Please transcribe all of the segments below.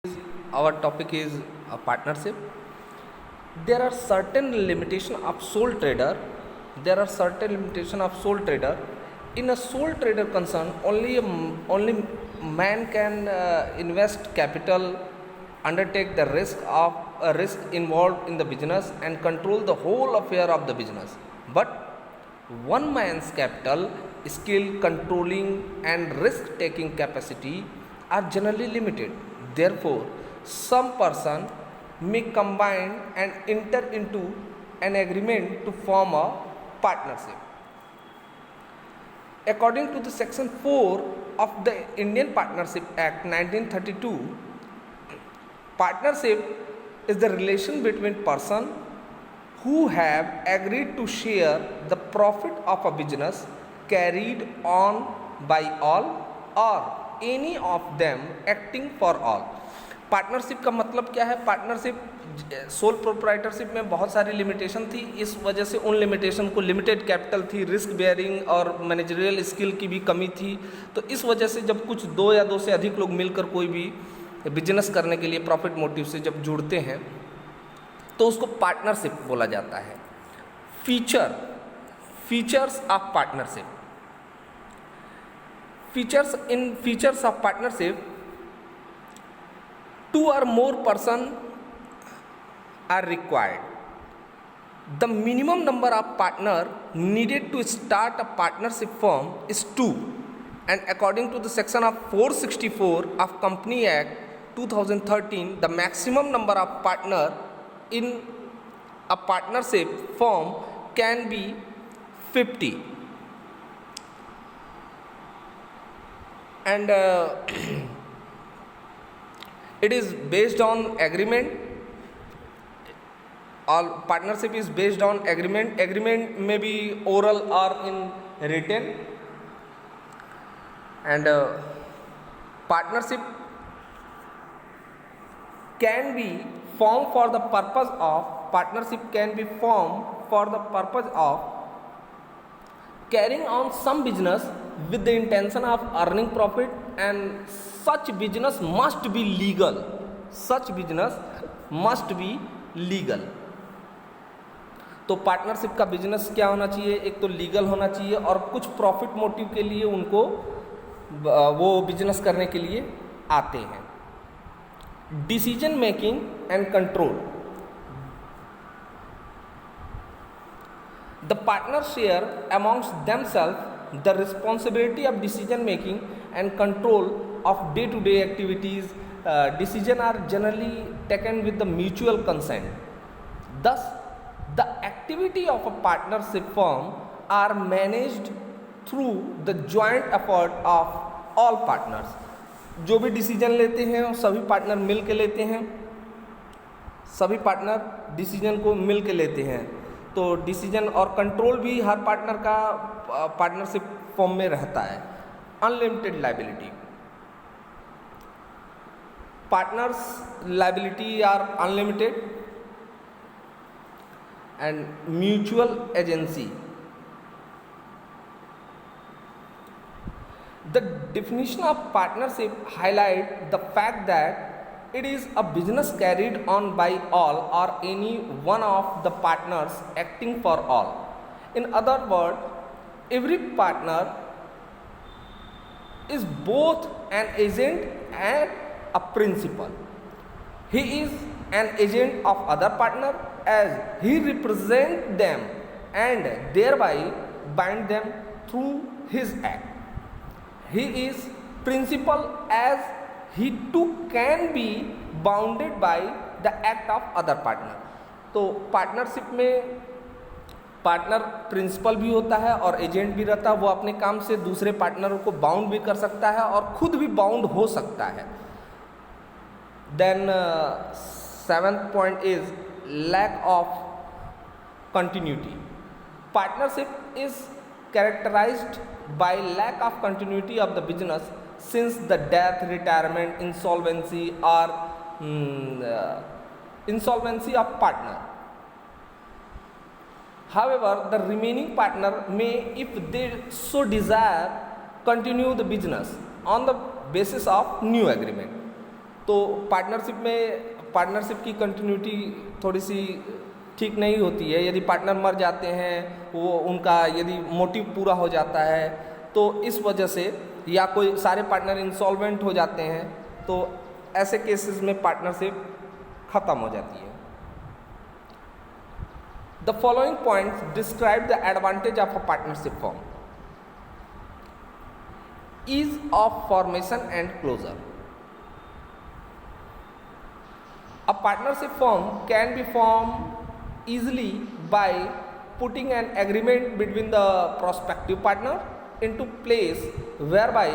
Our topic is a partnership. There are certain limitation of sole trader. There are certain limitation of sole trader. In a sole trader concern, only man can invest capital, undertake the risk involved in the business, and control the whole affair of the business. But one man's capital, skill, controlling, and risk taking capacity are generally limited. Therefore, some person may combine and enter into an agreement to form a partnership. According to the section 4 of the Indian Partnership Act 1932, partnership is the relation between person who have agreed to share the profit of a business carried on by all or any of them acting for all. Partnership का मतलब क्या है? Partnership sole proprietorship में बहुत सारी limitation थी, इस वजह से उन लिमिटेशन को लिमिटेड कैपिटल थी, रिस्क बेयरिंग और मैनेजरियल स्किल की भी कमी थी। तो इस वजह से जब कुछ दो या दो से अधिक लोग मिलकर कोई भी बिजनेस करने के लिए प्रॉफिट मोटिव से जब जुड़ते हैं तो उसको पार्टनरशिप बोला जाता है। Features of partnership. Features of partnership, two or more person are required. The minimum number of partner needed to start a partnership firm is 2, and according to the section of 464 of Company Act 2013, the maximum number of partner in a partnership firm can be 50. And it is based on agreement. All partnership is based on agreement. Agreement may be oral or in written. And partnership can be formed for the purpose of carrying on some business with the intention of earning profit, and such business must be legal. तो partnership का business क्या होना चाहिए? एक तो legal होना चाहिए और कुछ प्रॉफिट मोटिव के लिए उनको वो बिजनेस करने के लिए आते हैं। Decision making and control. The partners share amongst themselves the responsibility of decision making and control of day-to-day activities. Decisions are generally taken with the mutual consent. Thus, the activity of a partnership firm are managed through the joint effort of all partners. जो भी decision लेते हैं वो सभी partner मिल के लेते हैं, सभी पार्टनर डिसीजन को मिल के लेते हैं। तो डिसीजन और कंट्रोल भी हर पार्टनर का पार्टनरशिप फॉर्म में रहता है। Unlimited liability. Partners liability are unlimited and mutual agency. The definition of partnership highlight the fact that it is a business carried on by all or any one of the partners acting for all. In other words, every partner is both an agent and a principal. He is an agent of other partner as he represents them and thereby bind them through his act. He is principal as he too can be bounded by the act of other partner. तो partnership में partner principal भी होता है और agent भी रहता है। वो अपने काम से दूसरे पार्टनरों को बाउंड भी कर सकता है और खुद भी बाउंड हो सकता है। Then 7th point is lack of continuity. Partnership is characterized by lack of continuity of the business since the death, retirement, insolvency or insolvency of partner. However, the remaining partner may, if they so desire, continue the business on the basis of new agreement. तो partnership की continuity थोड़ी सी ठीक नहीं होती है। यदि partner मर जाते हैं, वो उनका यदि मोटिव पूरा हो जाता है, तो इस वजह से, या कोई सारे पार्टनर इंसॉल्वेंट हो जाते हैं, तो ऐसे केसेस में पार्टनरशिप खत्म हो जाती है। The following points describe the advantage of a partnership form. Ease of formation and closure. A partnership firm can be formed easily by putting an agreement between the prospective partner into place whereby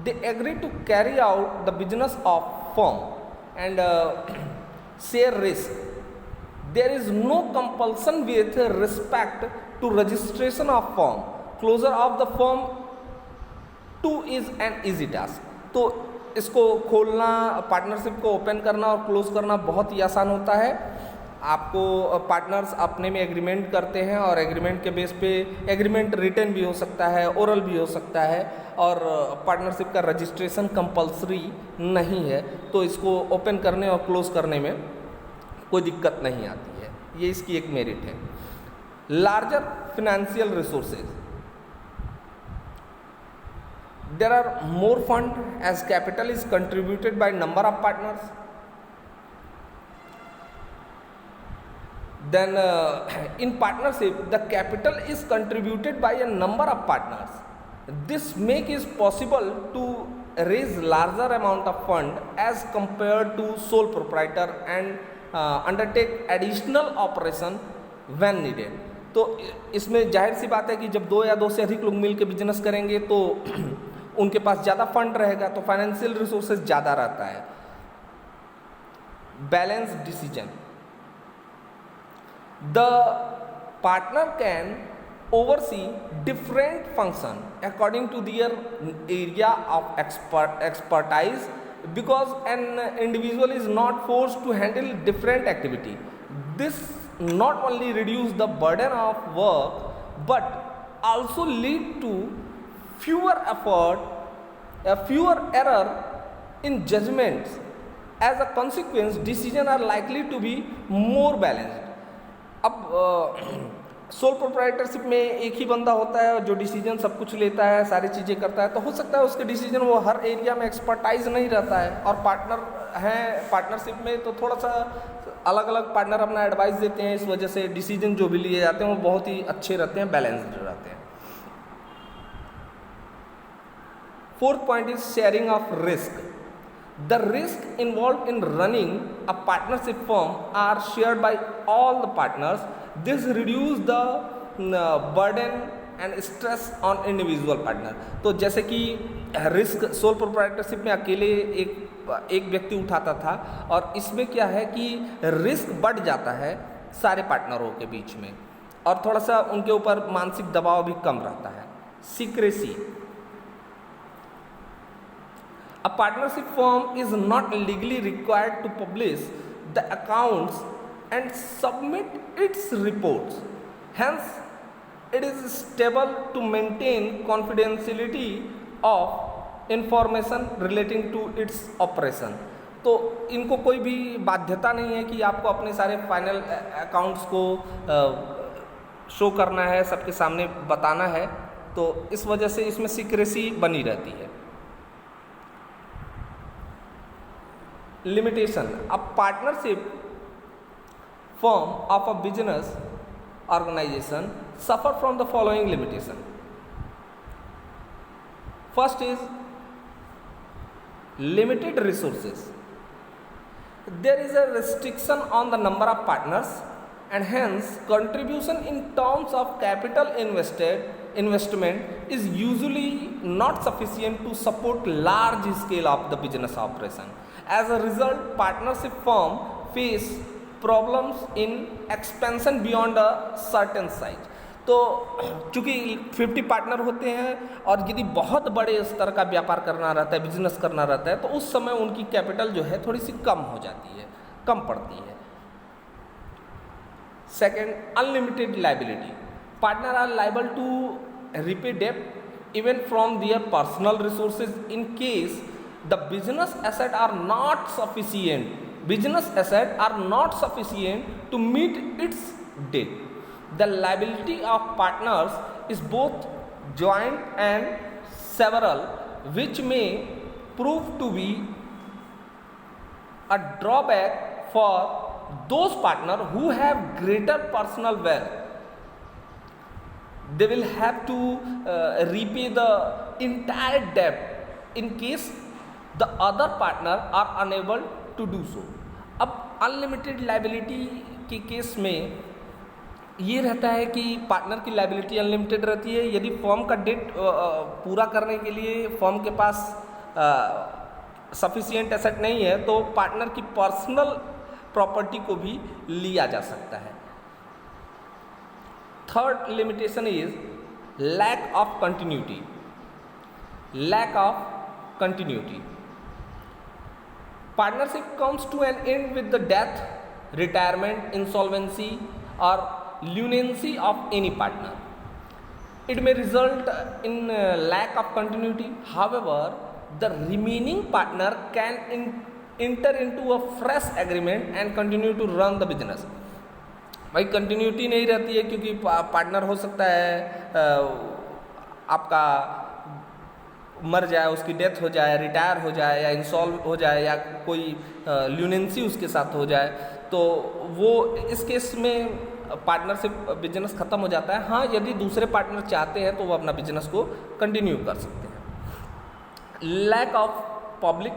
they agree to carry out the business of firm and share risk. There is no compulsion with respect to registration of firm. Closure of the firm too is an easy task. तो इसको खोलना, partnership को open करना और close करना बहुत ही आसान होता है। आपको पार्टनर्स अपने में एग्रीमेंट करते हैं और एग्रीमेंट के बेस पे एग्रीमेंट रिटन भी हो सकता है, ओरल भी हो सकता है, और पार्टनरशिप का रजिस्ट्रेशन कंपलसरी नहीं है, तो इसको ओपन करने और क्लोज करने में कोई दिक्कत नहीं आती है। ये इसकी एक मेरिट है। Larger financial resources. There are more fund as capital is contributed by number of partners. Then in partnership, the capital is contributed by a number of partners. This make it possible to raise larger amount of fund as compared to sole proprietor and undertake additional operation when needed. तो इसमें जाहिर सी बात है कि जब दो या दो से अधिक लोग मिलकर बिजनेस करेंगे तो उनके पास ज़्यादा फंड रहेगा, तो फाइनेंशियल रिसोर्सेज ज़्यादा रहता है। Balance decision. The partner can oversee different function according to their area of expertise because an individual is not force to handle different activity. This not only reduce the burden of work but also lead to fewer error in judgments. As a consequence, decisions are likely to be more balanced. अब sole proprietorship में एक ही बंदा होता है जो decision सब कुछ लेता है, सारी चीज़ें करता है, तो हो सकता है उसके डिसीजन वो हर एरिया में एक्सपर्टाइज नहीं रहता है, और पार्टनर हैं पार्टनरशिप में तो थोड़ा सा अलग अलग पार्टनर अपना एडवाइस देते हैं, इस वजह से डिसीजन जो भी लिए जाते हैं वो बहुत ही अच्छे रहते हैं, बैलेंस्ड रहते हैं। Fourth point is sharing of risk. The risk involve in running a partnership firm are shared by all the partners. This reduce the burden and stress on individual partner. तो जैसे कि रिस्क सोल प्रोप्राइटरशिप में अकेले एक व्यक्ति उठाता था, और इसमें क्या है कि रिस्क बढ़ जाता है सारे पार्टनरों के बीच में, और थोड़ा सा उनके ऊपर मानसिक दबाव भी कम रहता है। Secrecy. A partnership firm is not legally required to publish the accounts and submit its reports, hence it is stable to maintain confidentiality of information relating to its operation. तो इनको कोई भी बाध्यता नहीं है कि आपको अपने सारे फाइनल अकाउंट्स को शो करना है, सबके सामने बताना है, तो इस वजह से इसमें सीक्रेसी बनी रहती है। Limitation. A partnership firm of a business organization suffer from the following limitation. First is limited resources. There is a restriction on the number of partners, and hence contribution in terms of capital investment is usually not sufficient to support large scale of the business operation. As a result, partnership firm face problems in expansion beyond a certain size. तो चूँकि 50 partner होते हैं और यदि बहुत बड़े स्तर का व्यापार करना रहता है, बिजनेस करना रहता है, तो उस समय उनकी कैपिटल जो है थोड़ी सी कम हो जाती है, कम पड़ती है। Second, unlimited liability. Partner are liable to repay debt even from their personal resources in case the business asset are not sufficient. Business asset are not sufficient to meet its debt. The liability of partners is both joint and several, which may prove to be a drawback for those partners who have greater personal wealth. They will have to repay the entire debt in case the other partner are unable to do so. अब unlimited liability के case में ये रहता है कि partner की liability unlimited रहती है। यदि फर्म का डेट पूरा करने के लिए फर्म के पास सफिशिएंट एसेट नहीं है तो पार्टनर की पर्सनल प्रॉपर्टी को भी लिया जा सकता है। Third limitation is lack of continuity. Lack of continuity, partnership comes to an end with the death, retirement, insolvency or lunacy of any partner. It may result in lack of continuity. However, the remaining partner can enter into a fresh agreement and continue to run the business. भाई continuity नहीं रहती है क्योंकि partner हो सकता है आपका मर जाए, उसकी डेथ हो जाए, रिटायर हो जाए या इंसॉल्व हो जाए या कोई ल्यूनेंसी उसके साथ हो जाए, तो वो इस केस में पार्टनरशिप बिजनेस ख़त्म हो जाता है। हाँ, यदि दूसरे पार्टनर चाहते हैं तो वो अपना बिजनेस को कंटिन्यू कर सकते हैं। Lack of public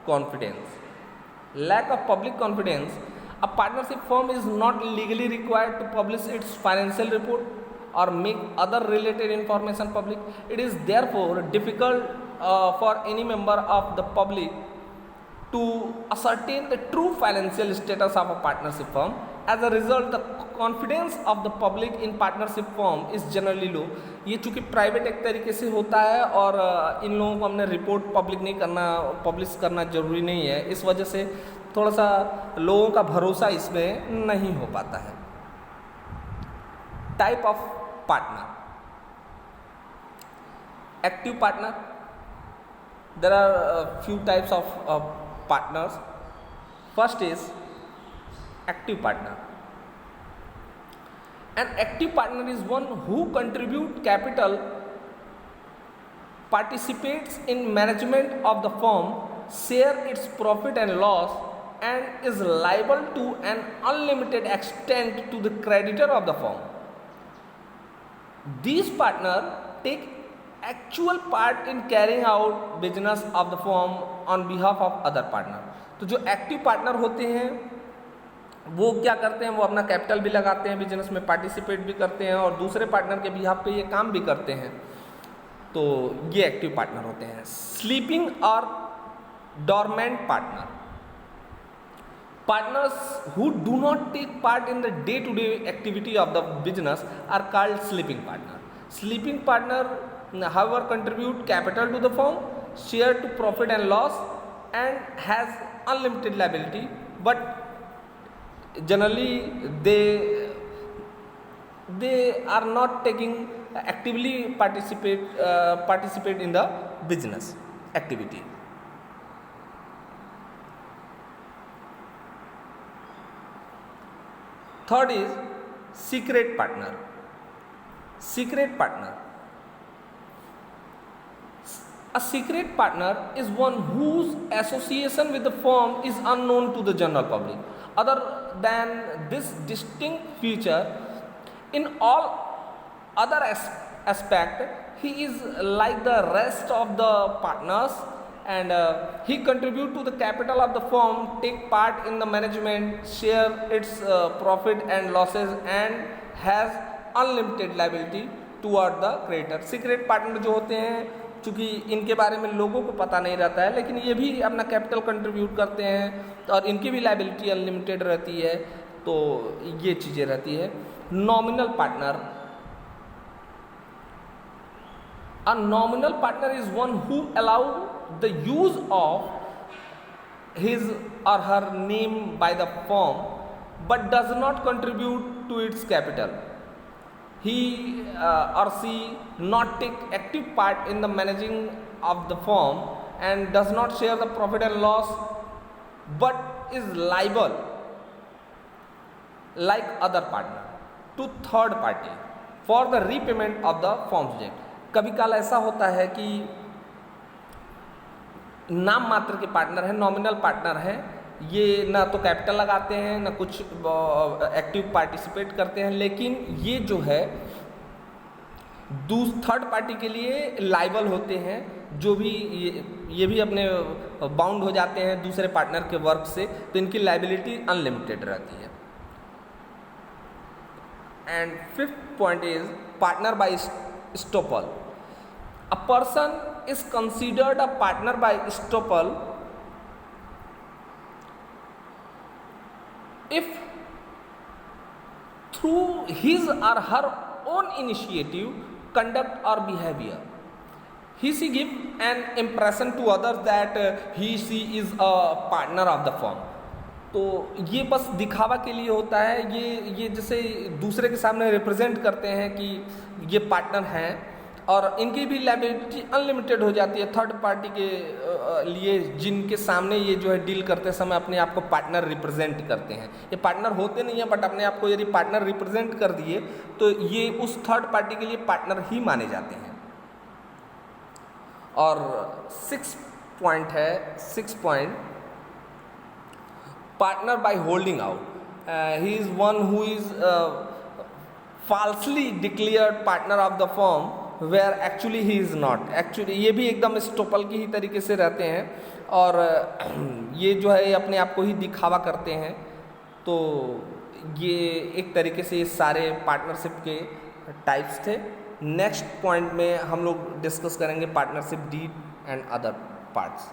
confidence. Lack of public confidence, a partnership firm is not legally required to publish its financial report or make other related information public. It is therefore difficult for any member of the public to ascertain the true financial status of a partnership firm. As a result, the confidence of the public in partnership firm is generally low. ये चूँकि private एक तरीके से होता है और इन लोगों को हमने रिपोर्ट पब्लिश करना जरूरी नहीं है, इस वजह से थोड़ा सा लोगों का भरोसा इसमें नहीं हो पाता है। Type of partner. Active partner, there are a few types of partners. First is active partner. An active partner is one who contribute capital, participates in management of the firm, share its profit and loss, and is liable to an unlimited extent to the creditor of the firm. These partners take actual part in carrying out business of the firm on behalf of other partner. तो जो active partner होते हैं वो क्या करते हैं, वो अपना कैपिटल भी लगाते हैं, बिजनेस में पार्टिसिपेट भी करते हैं और दूसरे पार्टनर के बिहाफ पे ये काम भी करते हैं। तो ये एक्टिव पार्टनर होते हैं। स्लीपिंग और dormant partner, partners who do not take part in the day-to-day activity of the business are called sleeping partner. Sleeping partner, however, contribute capital to the firm, share to profit and loss, and has unlimited liability. But generally, they are not taking actively participate in the business activity. Third is secret partner. Secret partner. A secret partner is one whose association with the firm is unknown to the general public. Other than this distinct feature, in all other aspect, he is like the rest of the partners and he contribute to the capital of the firm, take part in the management, share its profit and losses, and has unlimited liability toward the creditor. Secret partner जो होते हैं, चूँकि इनके बारे में लोगों को पता नहीं रहता है, लेकिन ये भी अपना कैपिटल कंट्रीब्यूट करते हैं और इनकी भी लाइबिलिटी अनलिमिटेड रहती है, तो ये चीज़ें रहती है। Nominal partner, a nominal partner is one who allow the use of his or her name by the firm but does not contribute to its capital. He or she not take active part in the managing of the firm and does not share the profit and loss but is liable like other partner to third party for the repayment of the firm's debt. कभी काल ऐसा होता है कि नाम मात्र के partner हैं, नॉमिनल पार्टनर हैं, ये ना तो कैपिटल लगाते हैं ना कुछ एक्टिव पार्टिसिपेट करते हैं, लेकिन ये जो है थर्ड पार्टी के लिए लाइबल होते हैं, जो भी ये भी अपने बाउंड हो जाते हैं दूसरे पार्टनर के वर्क से, तो इनकी लाइबिलिटी अनलिमिटेड रहती है. And fifth point is partner by estoppel. A person is considered a partner by estoppel if through his or her own initiative, conduct or behavior he give an impression to others that she is a partner of the firm. तो ये बस दिखावा के लिए होता है, ये जैसे दूसरे के सामने रिप्रेजेंट करते हैं कि ये पार्टनर हैं, और इनकी भी लायबिलिटी अनलिमिटेड हो जाती है थर्ड पार्टी के लिए, जिनके सामने ये जो है डील करते समय अपने आप को पार्टनर रिप्रेजेंट करते हैं. ये पार्टनर होते नहीं हैं, बट अपने आप को यदि पार्टनर रिप्रेजेंट कर दिए तो ये उस थर्ड पार्टी के लिए पार्टनर ही माने जाते हैं. और six point partner by holding out. He is one who is falsely declared partner of the firm where actually he is not. Actually ये भी एकदम स्टोपल की ही तरीके से रहते हैं, और ये जो है अपने आप को ही दिखावा करते हैं. तो ये एक तरीके से ये सारे पार्टनरशिप के टाइप्स थे. नेक्स्ट पॉइंट में हम लोग डिस्कस करेंगे partnership deed and other parts.